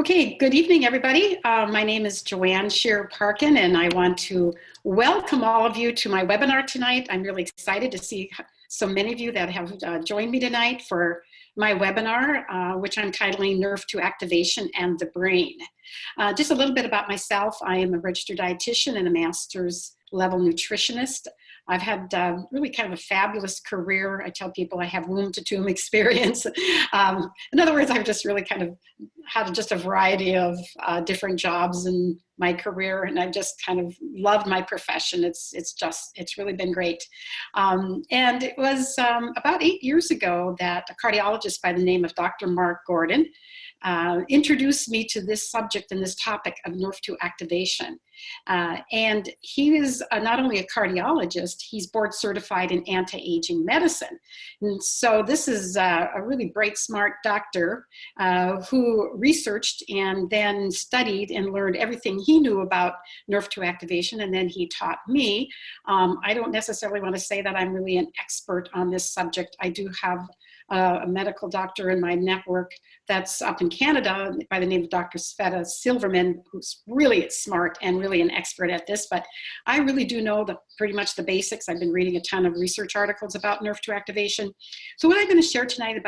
Okay, good evening, everybody. My name is Joanne Shearer Parkin, and I want to welcome all of you to my webinar tonight. I'm really excited to see so many of you that have joined me tonight for my webinar, which I'm titling Nrf2 Activation and the Brain. Just a little bit about myself. I am a registered dietitian and a master's level nutritionist. I've had really kind of a fabulous career. I tell people I have womb to tomb experience. In other words, I've just really kind of had just a variety of different jobs in my career, and I've just kind of loved my profession. It's really been great. And it was about 8 years ago that a cardiologist by the name of Dr. Mark Gordon introduced me to this subject and this topic of Nrf2 activation. And he is not only a cardiologist, he's board certified in anti-aging medicine. And so this is a really bright, smart doctor who researched and then studied and learned everything he knew about Nrf2 activation, and then he taught me. I don't necessarily want to say that I'm really an expert on this subject. I do have a medical doctor in my network that's up in Canada by the name of Dr. Sveta Silverman, who's really smart and really an expert at this, but I really do know pretty much the basics. I've been reading a ton of research articles about Nrf2 activation. So what I'm going to share tonight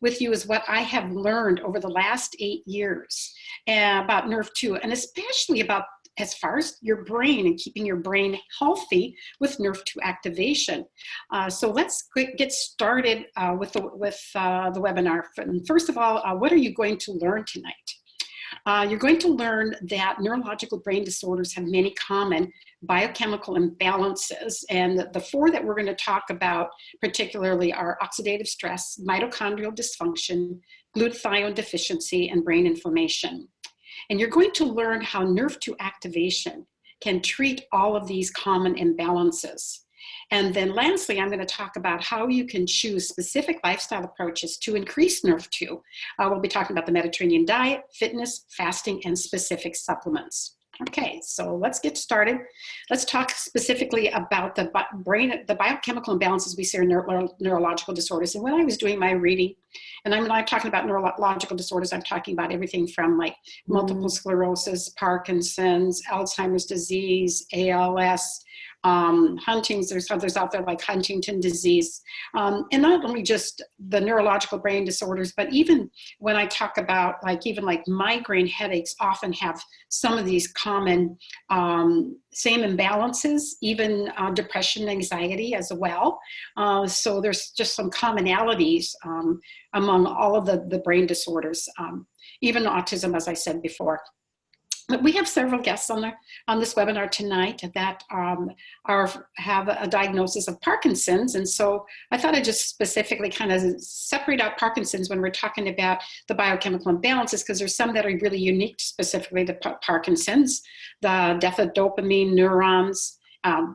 with you is what I have learned over the last 8 years about Nrf2, and especially about as far as your brain and keeping your brain healthy with Nrf2 activation. So let's get started with the webinar. First of all, what are you going to learn tonight? You're going to learn that neurological brain disorders have many common biochemical imbalances, and the four that we're going to talk about particularly are oxidative stress, mitochondrial dysfunction, glutathione deficiency, and brain inflammation. And you're going to learn how Nrf2 activation can treat all of these common imbalances. And then lastly, I'm going to talk about how you can choose specific lifestyle approaches to increase Nrf2. We'll be talking about the Mediterranean diet, fitness, fasting, and specific supplements. Okay, so let's get started. Let's talk specifically about the biochemical imbalances we see in neurological disorders. And when I was doing my reading, and I'm not talking about neurological disorders, I'm talking about everything from like multiple sclerosis, Parkinson's, Alzheimer's disease, ALS, Huntington's, there's others out there like Huntington disease, and not only just the neurological brain disorders, but even when I talk about even migraine headaches often have some of these common same imbalances, even depression, anxiety as well. So there's just some commonalities among all of the brain disorders, even autism, as I said before. But we have several guests on this webinar tonight that have a diagnosis of Parkinson's, and so I thought I'd just specifically kind of separate out Parkinson's when we're talking about the biochemical imbalances, because there's some that are really unique specifically to Parkinson's, the death of dopamine neurons.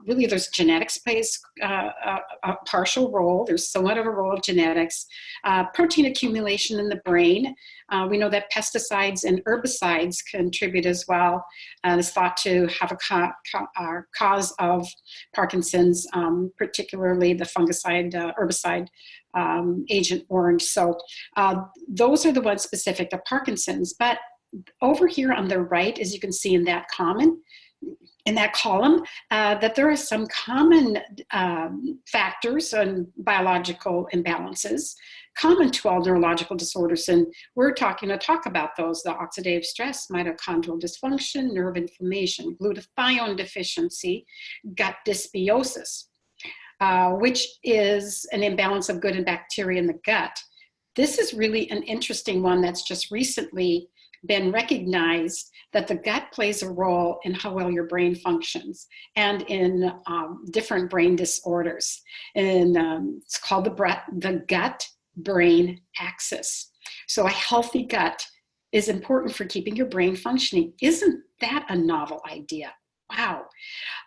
Really, there's genetics plays a partial role. There's somewhat of a role of genetics. Protein accumulation in the brain. We know that pesticides and herbicides contribute as well. It's thought to have a cause of Parkinson's, particularly the fungicide, herbicide Agent Orange. So those are the ones specific to Parkinson's. But over here on the right, as you can see in that column, that there are some common factors and biological imbalances common to all neurological disorders, and we're talk about those: the oxidative stress, mitochondrial dysfunction, nerve inflammation, glutathione deficiency, gut dysbiosis, which is an imbalance of good and bacteria in the gut. This is really an interesting one that's just recently been recognized, that the gut plays a role in how well your brain functions and in different brain disorders. And it's called the gut-brain axis. So a healthy gut is important for keeping your brain functioning. Isn't that a novel idea? Wow.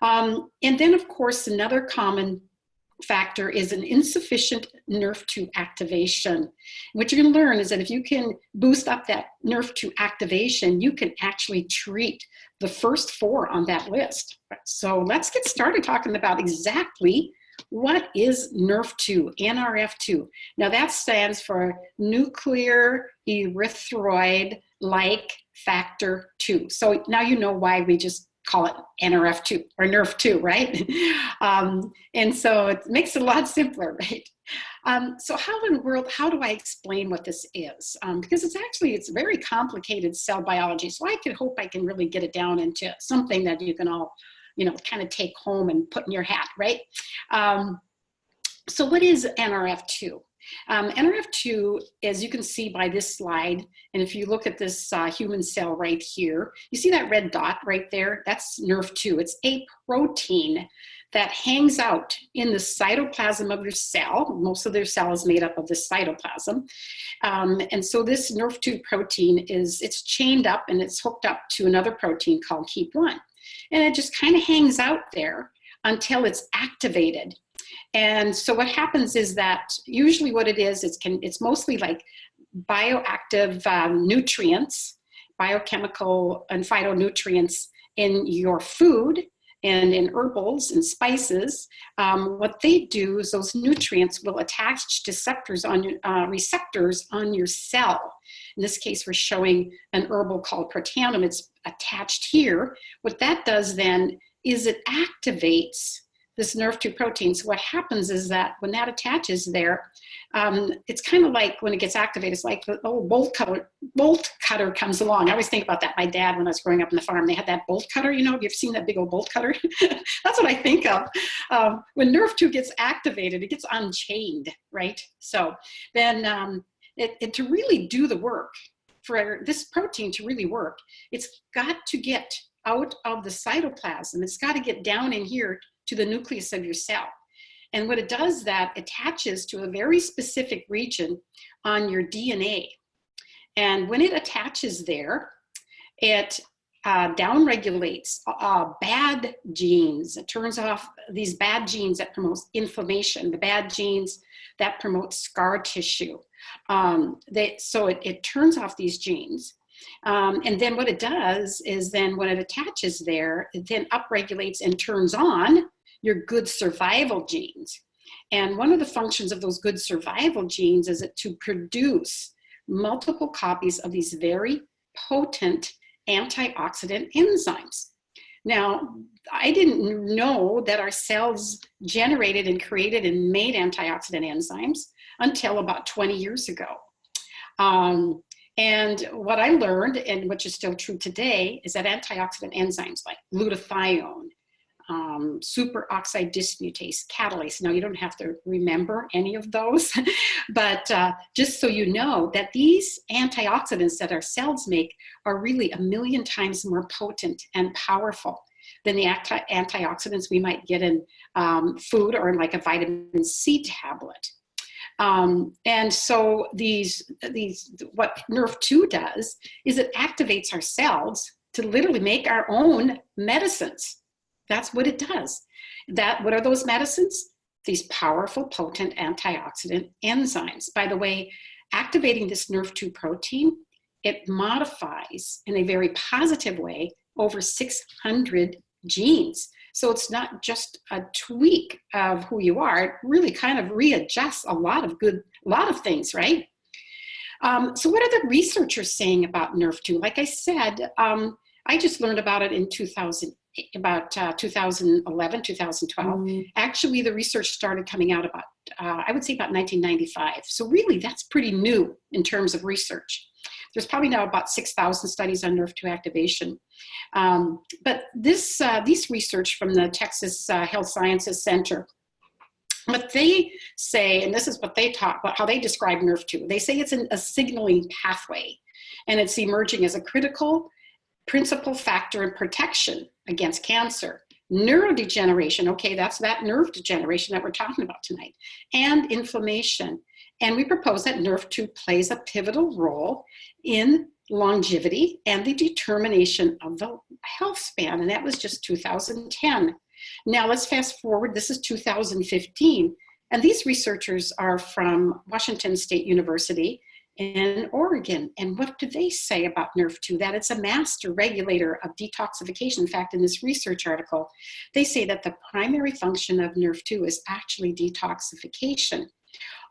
And then, of course, another common factor is an insufficient Nrf2 activation. What you're going to learn is that if you can boost up that Nrf2 activation, you can actually treat the first four on that list. So let's get started talking about exactly what is Nrf2, Nrf2. Now that stands for nuclear erythroid like factor 2. So now you know why we just call it Nrf2 or Nrf2, right? And so it makes it a lot simpler, right? So how in the world, how do I explain what this is? Because it's very complicated cell biology. So I hope I can really get it down into something that you can all, kind of take home and put in your hat, right? So what is Nrf2? Nrf2, as you can see by this slide, and if you look at this human cell right here, you see that red dot right there? That's Nrf2. It's a protein that hangs out in the cytoplasm of your cell. Most of their cell is made up of the cytoplasm. And so this Nrf2 protein it's chained up and it's hooked up to another protein called KEAP1. And it just kind of hangs out there until it's activated. And so what happens is that usually what it is, it's mostly like bioactive nutrients, biochemical and phytonutrients in your food and in herbals and spices. What they do is those nutrients will attach to receptors on your cell. In this case, we're showing an herbal called protanum. It's attached here. What that does then is it activates this Nrf2 protein. So what happens is that when that attaches there, it's kind of like when it gets activated, it's like the old bolt cutter comes along. I always think about that. My dad, when I was growing up on the farm, they had that bolt cutter, have you ever seen that big old bolt cutter? That's what I think of. When Nrf2 gets activated, it gets unchained, right? So then to really do the work, for this protein to really work, it's got to get out of the cytoplasm. It's got to get down in here to the nucleus of your cell. And what it does, that attaches to a very specific region on your DNA. And when it attaches there, it downregulates bad genes. It turns off these bad genes that promote inflammation, the bad genes that promote scar tissue. So it turns off these genes. And then what it does is then when it attaches there, it then upregulates and turns on your good survival genes. And one of the functions of those good survival genes is to produce multiple copies of these very potent antioxidant enzymes. Now, I didn't know that our cells generated and created and made antioxidant enzymes until about 20 years ago. And what I learned, and which is still true today, is that antioxidant enzymes like glutathione, superoxide dismutase, catalase. Now, you don't have to remember any of those, but just so you know that these antioxidants that our cells make are really 1,000,000 times more potent and powerful than the antioxidants we might get in food or in like a vitamin C tablet. And so what Nrf2 does is it activates our cells to literally make our own medicines. That's what it does. What are those medicines? These powerful, potent antioxidant enzymes. By the way, activating this Nrf2 protein, it modifies in a very positive way over 600 genes. So it's not just a tweak of who you are. It really kind of readjusts a lot of things, right? So what are the researchers saying about Nrf2? Like I said, I just learned about it in 2011, 2012. Actually, the research started coming out about, I would say about 1995. So really, that's pretty new in terms of research. There's probably now about 6,000 studies on Nrf2 activation. But these research from the Texas Health Sciences Center, what they say, and this is what they talk about, how they describe Nrf2, they say it's a signaling pathway, and it's emerging as a critical principal factor in protection against cancer, neurodegeneration, okay, that's that nerve degeneration that we're talking about tonight, and inflammation. And we propose that Nrf2 plays a pivotal role in longevity and the determination of the health span, and that was just 2010. Now let's fast forward, this is 2015, and these researchers are from Washington State University in Oregon. And what do they say about Nrf2? That it's a master regulator of detoxification. In fact, in this research article, they say that the primary function of Nrf2 is actually detoxification.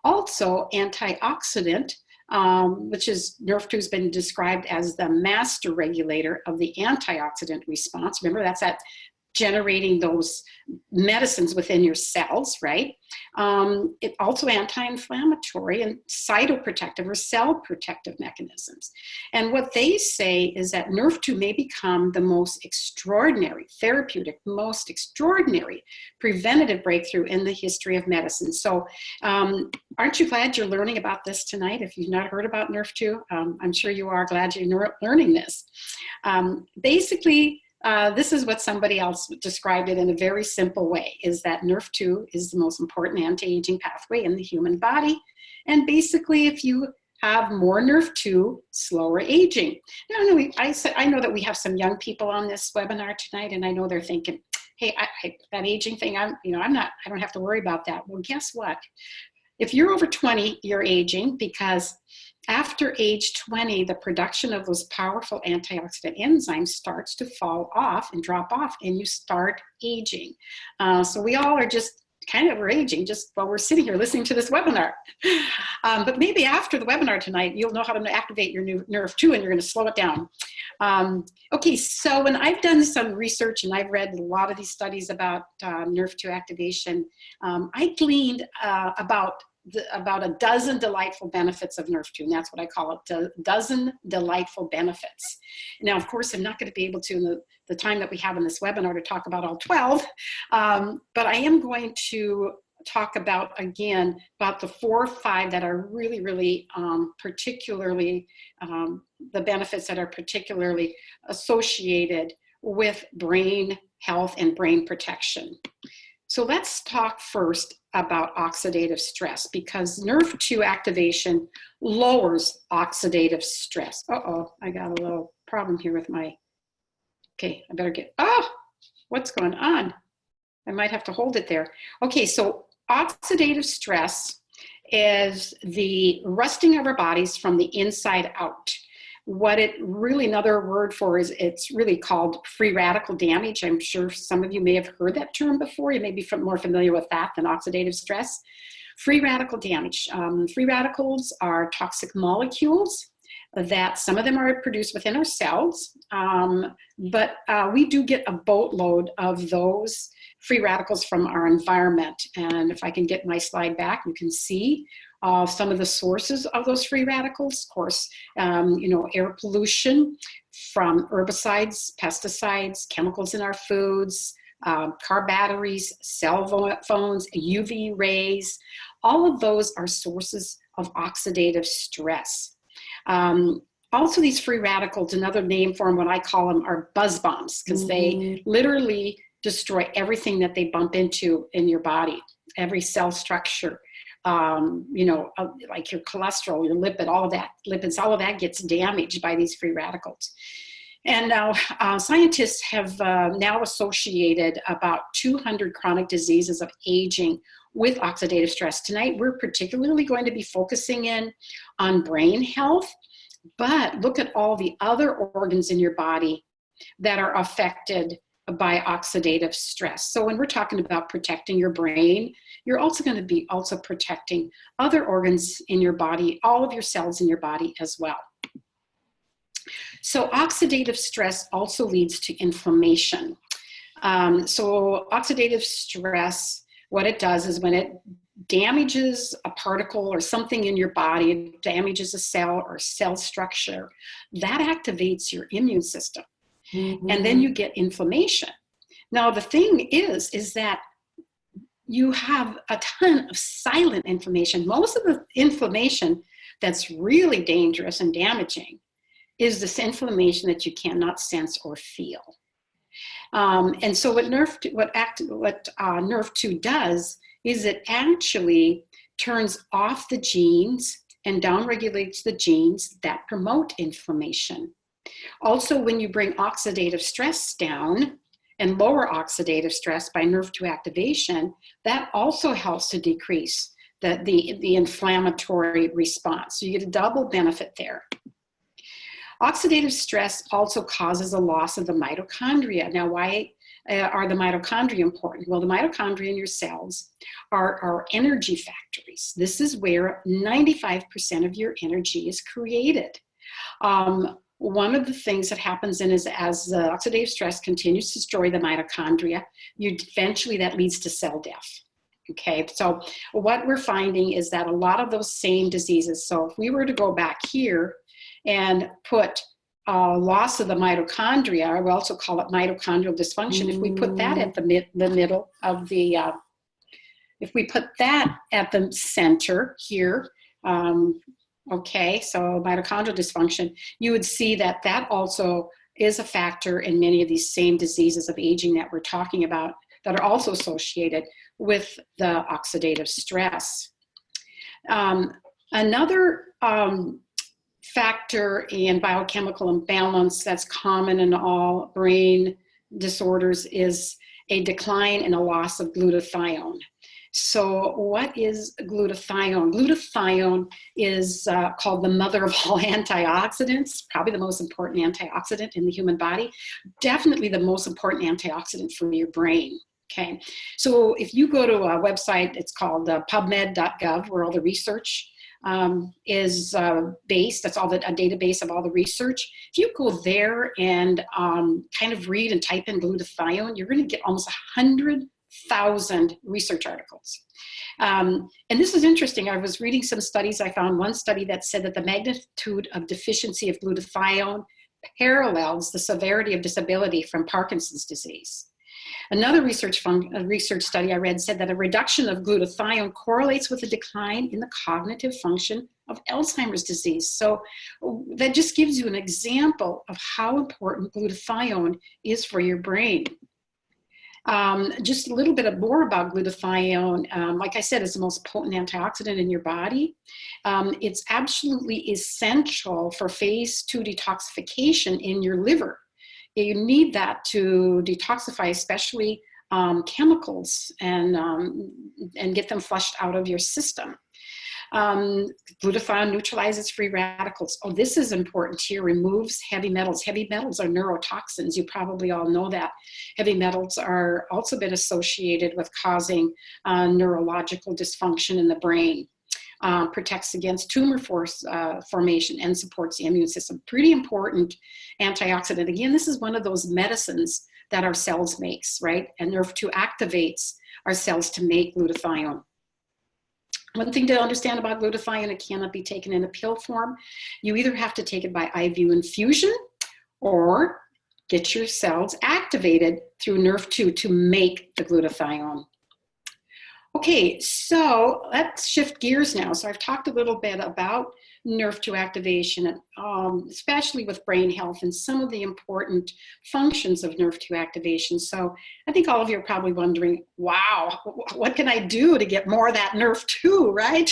Also, antioxidant which is Nrf2 has been described as the master regulator of the antioxidant response. Remember, that's that generating those medicines within your cells, right? It also anti-inflammatory and cytoprotective or cell protective mechanisms. And what they say is that Nrf2 may become the most extraordinary therapeutic, most extraordinary preventative breakthrough in the history of medicine. So aren't you glad you're learning about this tonight? If you've not heard about Nrf2, I'm sure you are glad you're learning this. Basically, this is what somebody else described it in a very simple way, is that Nrf2 is the most important anti-aging pathway in the human body. And basically, if you have more Nrf2, slower aging. Now, I know that we have some young people on this webinar tonight, and I know they're thinking, hey, that aging thing, I don't have to worry about that. Well, guess what? If you're over 20, you're aging, because after age 20, the production of those powerful antioxidant enzymes starts to fall off and drop off, and you start aging. So we all are just kind of, we're aging just while we're sitting here listening to this webinar. But maybe after the webinar tonight, you'll know how to activate your new Nrf2, and you're going to slow it down. Okay, so when I've done some research and I've read a lot of these studies about Nrf2 activation, I gleaned about a dozen delightful benefits of Nrf2, and that's what I call it, a dozen delightful benefits. Now, of course, I'm not going to be able to, in the time that we have in this webinar, to talk about all 12, but I am going to talk about, again, about the 4 or 5 that are really, really particularly, the benefits that are particularly associated with brain health and brain protection. So let's talk first about oxidative stress, because Nrf2 activation lowers oxidative stress. Uh-oh, I got a little problem here with my, okay, I better get, what's going on? I might have to hold it there. Okay, so oxidative stress is the rusting of our bodies from the inside out. What it really, another word for is, it's really called free radical damage. I'm sure some of you may have heard that term before. You may be more familiar with that than oxidative stress. Free radical damage. Free radicals are toxic molecules that some of them are produced within our cells, but we do get a boatload of those free radicals from our environment. And if I can get my slide back, you can see some of the sources of those free radicals. Of course, air pollution from herbicides, pesticides, chemicals in our foods, car batteries, cell phones, UV rays. All of those are sources of oxidative stress. Also, these free radicals, another name for them, what I call them, are buzz bombs, because they literally destroy everything that they bump into in your body, every cell structure, like your cholesterol, your lipid, all of that, lipids, all of that gets damaged by these free radicals. And now scientists have now associated about 200 chronic diseases of aging with oxidative stress. Tonight, we're particularly going to be focusing in on brain health, but look at all the other organs in your body that are affected by oxidative stress. So when we're talking about protecting your brain, you're also going to be also protecting other organs in your body, all of your cells in your body as well. So oxidative stress also leads to inflammation. So oxidative stress, what it does is when it damages a particle or something in your body, it damages a cell or cell structure, that activates your immune system. And then you get inflammation. Now, the thing is that you have a ton of silent inflammation. Most of the inflammation that's really dangerous and damaging is this inflammation that you cannot sense or feel. And so what Nrf2 does is it actually turns off the genes and downregulates the genes that promote inflammation. Also, when you bring oxidative stress down and lower oxidative stress by Nrf2 activation, that also helps to decrease the inflammatory response. So you get a double benefit there. Oxidative stress also causes a loss of the mitochondria. Now, why are the mitochondria important? Well, the mitochondria in your cells are our energy factories. This is where 95% of your energy is created. One of the things that happens is as the oxidative stress continues to destroy the mitochondria, eventually that leads to cell death. Okay, so what we're finding is that a lot of those same diseases, so if we were to go back here and put loss of the mitochondria, we also call it mitochondrial dysfunction, if we put that at the middle of the, if we put that at the center here, okay, so mitochondrial dysfunction, you would see that that also is a factor in many of these same diseases of aging that we're talking about that are also associated with the oxidative stress. Another factor in biochemical imbalance that's common in all brain disorders is a decline and a loss of glutathione. So what is glutathione? Glutathione is called the mother of all antioxidants, probably the most important antioxidant in the human body, definitely the most important antioxidant for your brain. Okay, so if you go to a website, it's called pubmed.gov, where all the research is based. That's all a database of all the research. If you go there and kind of read and type in glutathione, you're going to get almost 100,000 research articles. And this is interesting. I was reading some studies. I found one study that said that the magnitude of deficiency of glutathione parallels the severity of disability from Parkinson's disease. Another research study I read said that a reduction of glutathione correlates with a decline in the cognitive function of Alzheimer's disease. So that just gives you an example of how important glutathione is for your brain. Just a little bit more about glutathione. Like I said, it's the most potent antioxidant in your body. It's absolutely essential for phase 2 detoxification in your liver. You need that to detoxify, especially chemicals, and get them flushed out of your system. Glutathione neutralizes free radicals. Oh, this is important here. Removes heavy metals. Heavy metals are neurotoxins. You probably all know that. Heavy metals are also been associated with causing neurological dysfunction in the brain. Protects against tumor formation and supports the immune system. Pretty important antioxidant. Again, this is one of those medicines that our cells makes, right? And Nrf2 activates our cells to make glutathione. One thing to understand about glutathione, it cannot be taken in a pill form. You either have to take it by IV infusion or get your cells activated through Nrf2 to make the glutathione. Okay, so let's shift gears now. So I've talked a little bit about Nrf2 activation, especially with brain health and some of the important functions of Nrf2 activation. So I think all of you are probably wondering, wow, what can I do to get more of that Nrf2, right?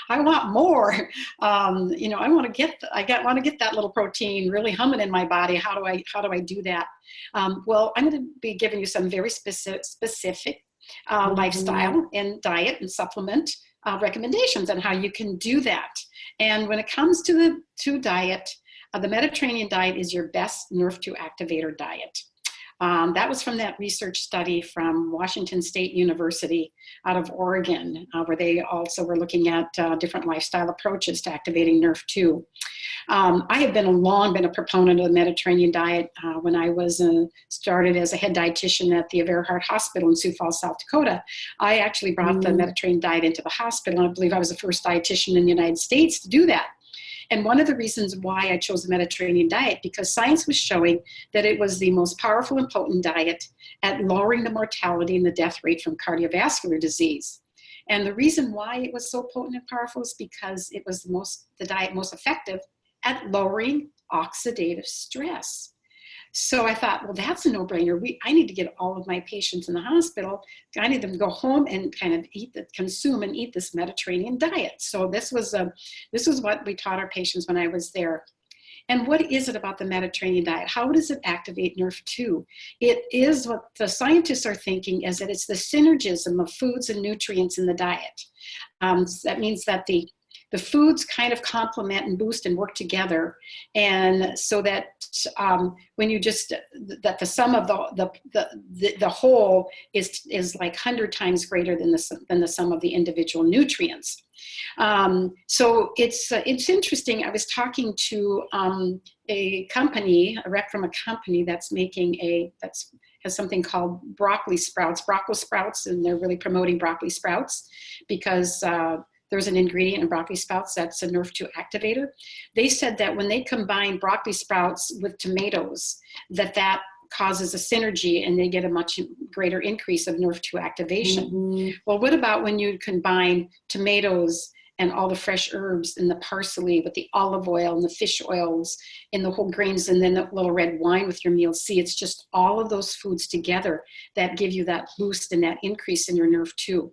I want more. You know, I want to get that little protein really humming in my body. How do I do that? Well, I'm going to be giving you some very specific lifestyle and diet and supplement recommendations on how you can do that. And when it comes to diet, the Mediterranean diet is your best Nrf2 activator diet. That was from that research study from Washington State University out of Oregon, where they also were looking at different lifestyle approaches to activating Nrf2. I have long been a proponent of the Mediterranean diet. When I was started as a head dietitian at the Everhart Hospital in Sioux Falls, South Dakota, I actually brought the Mediterranean diet into the hospital. I believe I was the first dietitian in the United States to do that. And one of the reasons why I chose the Mediterranean diet, because science was showing that it was the most powerful and potent diet at lowering the mortality and the death rate from cardiovascular disease. And the reason why it was so potent and powerful is because it was the diet most effective at lowering oxidative stress. So I thought, well, that's a no-brainer. I need to get all of my patients in the hospital. I need them to go home and kind of consume and eat this Mediterranean diet. So this was what we taught our patients when I was there. And what is it about the Mediterranean diet? How does it activate Nrf2? It is what the scientists are thinking is that it's the synergism of foods and nutrients in the diet. That means that the the foods kind of complement and boost and work together, and so that when you just that the sum of the whole is like 100 times greater than the sum of the individual nutrients. So it's interesting. I was talking to a rep from a company that's making has something called broccoli sprouts, and they're really promoting broccoli sprouts because there's an ingredient in broccoli sprouts that's a Nrf2 activator. They said that when they combine broccoli sprouts with tomatoes, that causes a synergy and they get a much greater increase of Nrf2 activation. Mm-hmm. Well, what about when you combine tomatoes and all the fresh herbs and the parsley with the olive oil and the fish oils and the whole grains and then the little red wine with your meals? See, it's just all of those foods together that give you that boost and that increase in your Nrf2.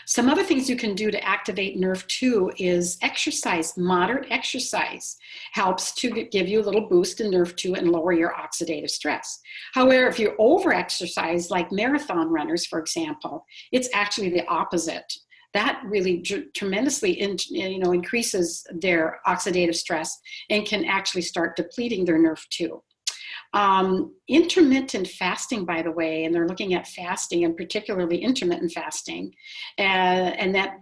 Some other things you can do to activate Nrf2 is exercise. Moderate exercise helps to give you a little boost in Nrf2 and lower your oxidative stress. However, if you over-exercise, like marathon runners, for example, it's actually the opposite. That really tremendously increases their oxidative stress and can actually start depleting their Nrf2. Intermittent fasting, by the way, and they're looking at fasting and particularly intermittent fasting, and that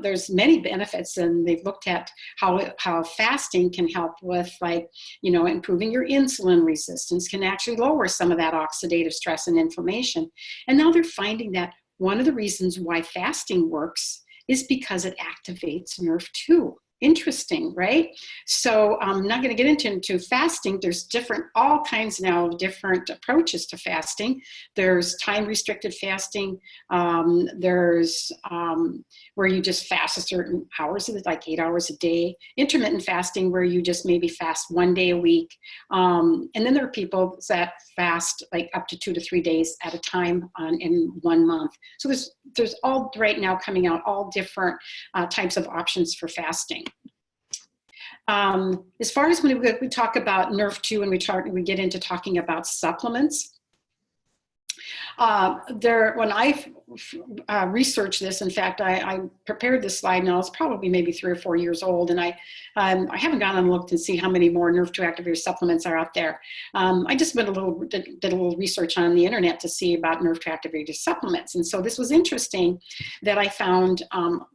there's many benefits, and they've looked at how fasting can help with, like, improving your insulin resistance, can actually lower some of that oxidative stress and inflammation. And now they're finding that one of the reasons why fasting works is because it activates Nrf2. Interesting, right? So I'm not going to get into fasting. There's all kinds now of different approaches to fasting. There's time-restricted fasting. There's where you just fast a certain hours, like 8 hours a day. Intermittent fasting, where you just maybe fast 1 day a week. And then there are people that fast like up to 2 to 3 days at a time in 1 month. So there's all right now coming out all different types of options for fasting. As far as when we talk about Nrf2 and we get into talking about supplements, when I researched this, in fact, I prepared this slide now. It's probably maybe 3 or 4 years old, and I haven't gone and looked and see how many more Nrf2 activator supplements are out there. I just did a little research on the internet to see about Nrf2 activator supplements, and so this was interesting that I found.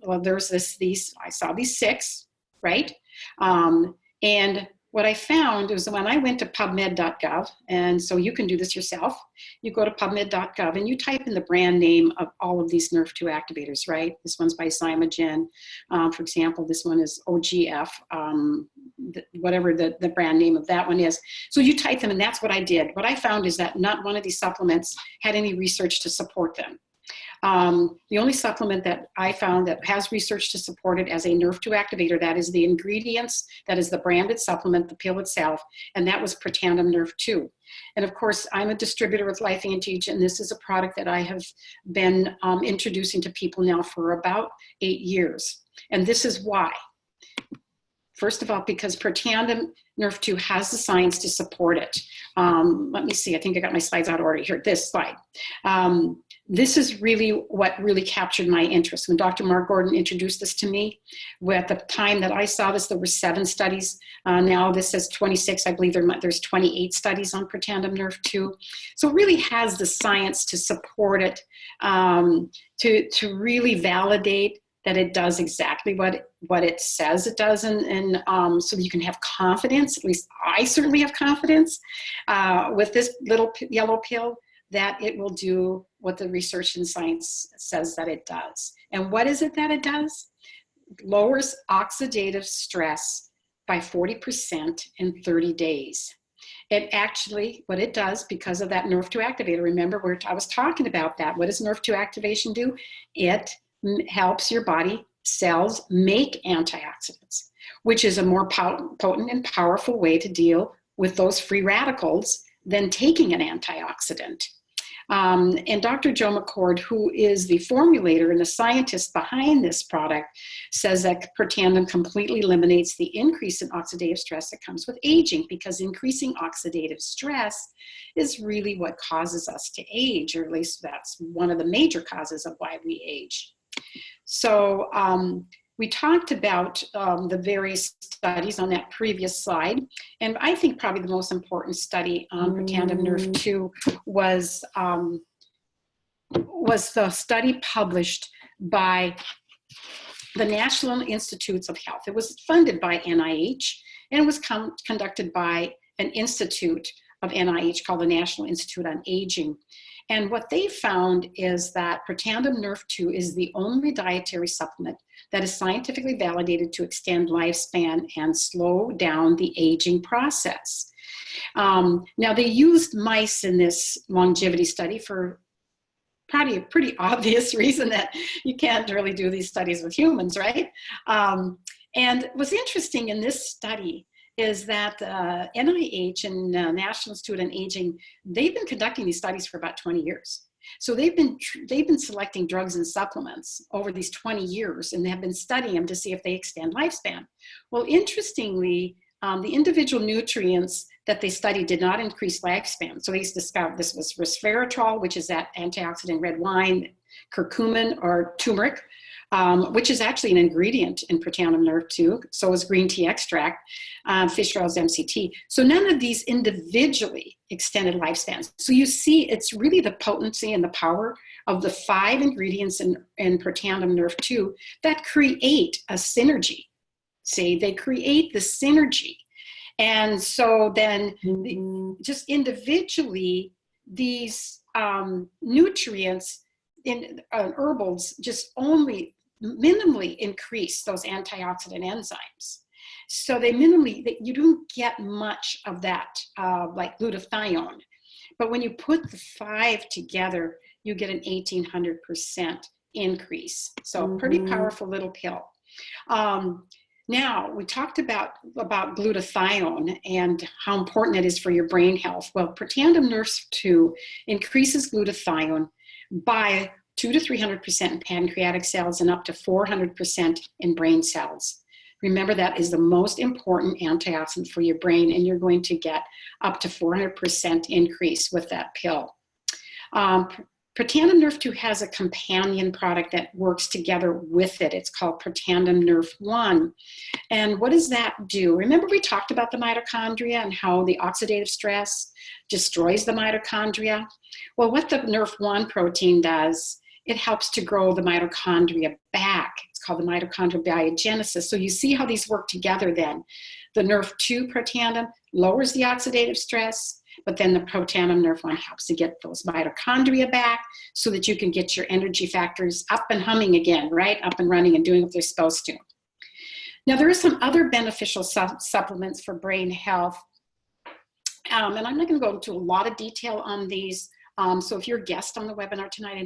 Well, there's I saw these 6, right? And what I found was when I went to PubMed.gov, and so you can do this yourself. You go to PubMed.gov and you type in the brand name of all of these Nrf2 activators, right? This one's by Zymogen. For example, this one is OGF, whatever the brand name of that one is. So you type them, and that's what I did. What I found is that not one of these supplements had any research to support them. The only supplement that I found that has research to support it as a Nrf2 activator, that is the ingredients, that is the branded supplement, the pill itself, and that was Protandim Nrf2. And of course, I'm a distributor with Life Anti-Age, and this is a product that I have been introducing to people now for about 8 years. And this is why. First of all, because Protandim Nrf2 has the science to support it. Let me see, I think I got my slides out of order here. This slide. This is really what really captured my interest. When Dr. Mark Gordon introduced this to me, at the time that I saw this, there were 7 studies. Now this says 26. I believe there's 28 studies on Protandim Nrf2. So it really has the science to support it, to really validate that it does exactly what it says it does, and so you can have confidence, at least I certainly have confidence with this little yellow pill, that it will do what the research and science says that it does. And what is it that it does? It lowers oxidative stress by 40% in 30 days. It actually, what it does, because of that Nrf2 activator, remember where I was talking about that, what does Nrf2 activation do? It helps your body cells make antioxidants, which is a more potent and powerful way to deal with those free radicals than taking an antioxidant. And Dr. Joe McCord, who is the formulator and the scientist behind this product, says that Protandim completely eliminates the increase in oxidative stress that comes with aging, because increasing oxidative stress is really what causes us to age, or at least that's one of the major causes of why we age. So we talked about the various studies on that previous slide, and I think probably the most important study on protandim Nrf2 was the study published by the National Institutes of Health. It was funded by NIH, and it was conducted by an institute of NIH called the National Institute on Aging. And what they found is that protandim Nrf2 is the only dietary supplement that is scientifically validated to extend lifespan and slow down the aging process. Now, they used mice in this longevity study for probably a pretty obvious reason that you can't really do these studies with humans, right? And what's interesting in this study is that NIH and National Institute on Aging, they've been conducting these studies for about 20 years. So they've been selecting drugs and supplements over these 20 years, and they have been studying them to see if they extend lifespan. Well, interestingly, the individual nutrients that they studied did not increase lifespan. So they discovered this was resveratrol, which is that antioxidant red wine, curcumin or turmeric, which is actually an ingredient in protandim Nrf2. So is green tea extract, fish oils, MCT. So none of these individually extended lifespans. So you see, it's really the potency and the power of the 5 ingredients in protandim Nrf2 that create a synergy. See, they create the synergy. And so then just individually, these nutrients in herbals just only minimally increase those antioxidant enzymes. So they minimally, you don't get much of that like glutathione. But when you put the 5 together, you get an 1800% increase. So pretty powerful little pill. Now, we talked about glutathione and how important it is for your brain health. Well, protandim Nrf2 increases glutathione by 200 to 300% in pancreatic cells and up to 400% in brain cells. Remember, that is the most important antioxidant for your brain, and you're going to get up to 400% increase with that pill. Protandim Nrf2 has a companion product that works together with it. It's called protandim Nrf1. And what does that do? Remember we talked about the mitochondria and how the oxidative stress destroys the mitochondria? Well, what the Nrf1 protein does, it helps to grow the mitochondria back. It's called the mitochondrial biogenesis. So you see how these work together then. The Nrf2 protandim lowers the oxidative stress, but then the protandim Nrf1 helps to get those mitochondria back so that you can get your energy factors up and humming again, right? Up and running and doing what they're supposed to. Now, there are some other beneficial supplements for brain health. And I'm not going to go into a lot of detail on these. So if you're a guest on the webinar tonight,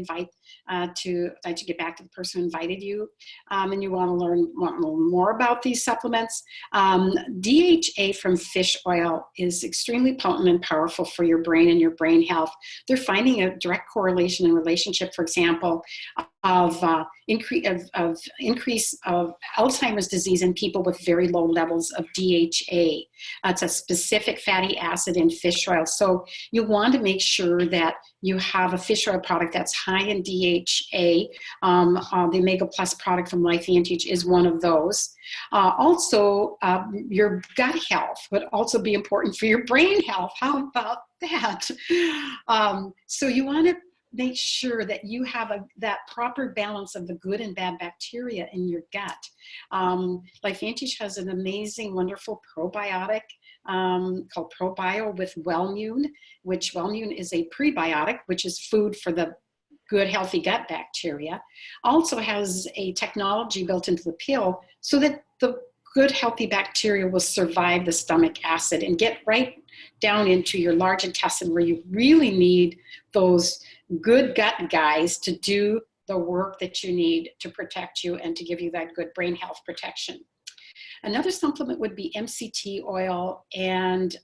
I'd to get back to the person who invited you, and you want to learn more about these supplements. DHA from fish oil is extremely potent and powerful for your brain and your brain health. They're finding a direct correlation and relationship, for example, of increase of Alzheimer's disease in people with very low levels of DHA. It's a specific fatty acid in fish oil. So you want to make sure that you have a fish oil product that's high in DHA. The Omega Plus product from Life Antage is one of those. Also, your gut health would also be important for your brain health. How about that? So you want to make sure that you have that proper balance of the good and bad bacteria in your gut. Life Antage has an amazing, wonderful probiotic called ProBio with Wellmune, which Wellmune is a prebiotic, which is food for the good, healthy gut bacteria. Also has a technology built into the pill so that the good, healthy bacteria will survive the stomach acid and get right down into your large intestine where you really need those good gut guys to do the work that you need to protect you and to give you that good brain health protection. Another supplement would be MCT oil and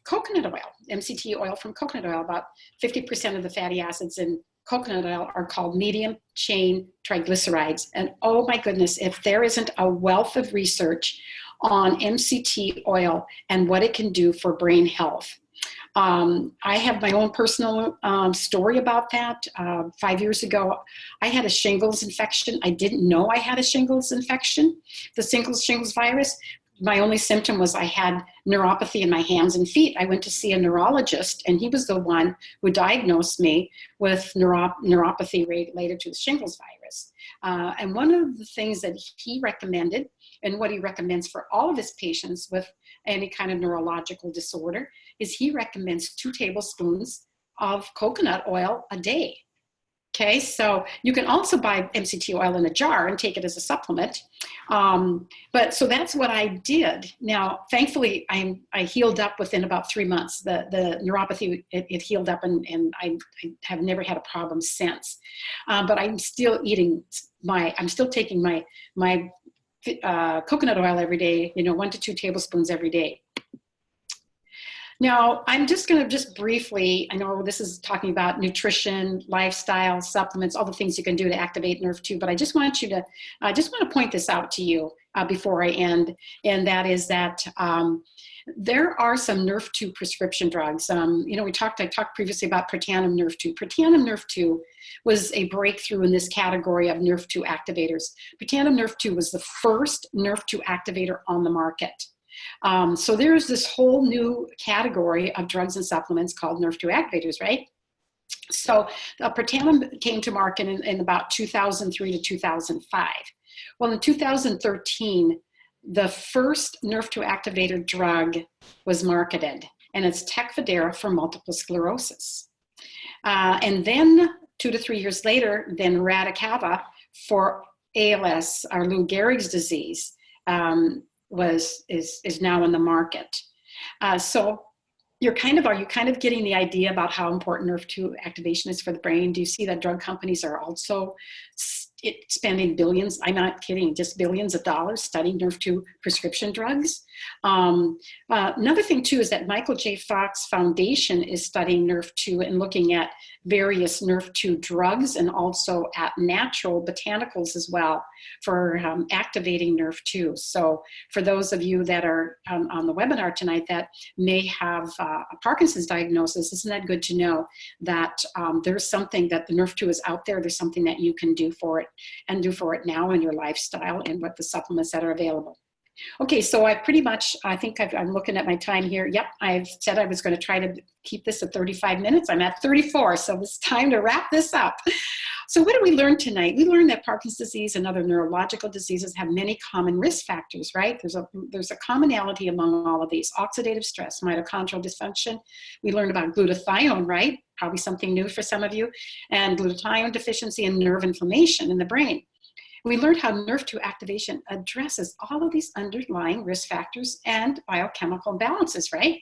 coconut oil. MCT oil from coconut oil, about 50% of the fatty acids in coconut oil are called medium chain triglycerides. And oh my goodness, if there isn't a wealth of research on MCT oil and what it can do for brain health. I have my own personal story about that. 5 years ago, I had a shingles infection. I didn't know I had a shingles infection, the shingles virus. My only symptom was I had neuropathy in my hands and feet. I went to see a neurologist, and he was the one who diagnosed me with neuropathy related to the shingles virus. And one of the things that he recommended, and what he recommends for all of his patients with any kind of neurological disorder, is he recommends 2 tablespoons of coconut oil a day. Okay, so you can also buy MCT oil in a jar and take it as a supplement. But so that's what I did. Now, thankfully, I healed up within about 3 months. The neuropathy, it healed up, and I have never had a problem since. But I'm still taking my coconut oil every day, 1 to 2 tablespoons every day. Now, I'm just going to briefly, I know this is talking about nutrition, lifestyle, supplements, all the things you can do to activate Nrf2, but I just want to point this out to you before I end, and that is that there are some Nrf2 prescription drugs. I talked previously about Protandim Nrf2. Protandim Nrf2 was a breakthrough in this category of Nrf2 activators. Protandim Nrf2 was the first Nrf2 activator on the market. So there's this whole new category of drugs and supplements called Nrf2 activators, right? So Protandim came to market in about 2003 to 2005. Well, in 2013, the first Nrf2 activator drug was marketed, and it's Tecfidera for multiple sclerosis. And then 2 to 3 years later, then Radicava for ALS, or Lou Gehrig's disease, is now in the market. So are you kind of getting the idea about how important Nrf2 activation is for the brain? Do you see that drug companies are also spending billions, I'm not kidding, just billions of dollars studying Nrf2 prescription drugs? Another thing too is that Michael J. Fox Foundation is studying Nrf2 and looking at various Nrf2 drugs and also at natural botanicals as well for activating Nrf2. So for those of you that are on the webinar tonight that may have a Parkinson's diagnosis, isn't that good to know that there's something that the Nrf2 is out there, there's something that you can do for it and do for it now in your lifestyle and with the supplements that are available. Okay, so I think I'm looking at my time here. Yep, I've said I was going to try to keep this at 35 minutes. I'm at 34, so it's time to wrap this up. So what did we learn tonight? We learned that Parkinson's disease and other neurological diseases have many common risk factors, right? There's a commonality among all of these. Oxidative stress, mitochondrial dysfunction. We learned about glutathione, right? Probably something new for some of you. And glutathione deficiency and nerve inflammation in the brain. We learned how Nrf2 activation addresses all of these underlying risk factors and biochemical imbalances, right?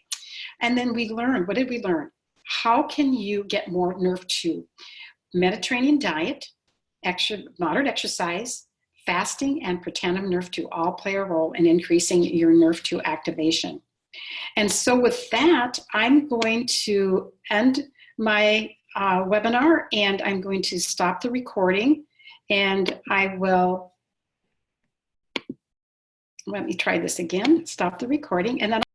And then we learned, what did we learn? How can you get more Nrf2? Mediterranean diet, moderate exercise, fasting, and Protandim Nrf2 all play a role in increasing your Nrf2 activation. And so with that, I'm going to end my webinar, and I'm going to stop the recording. And I will, let me try this again, stop the recording, and then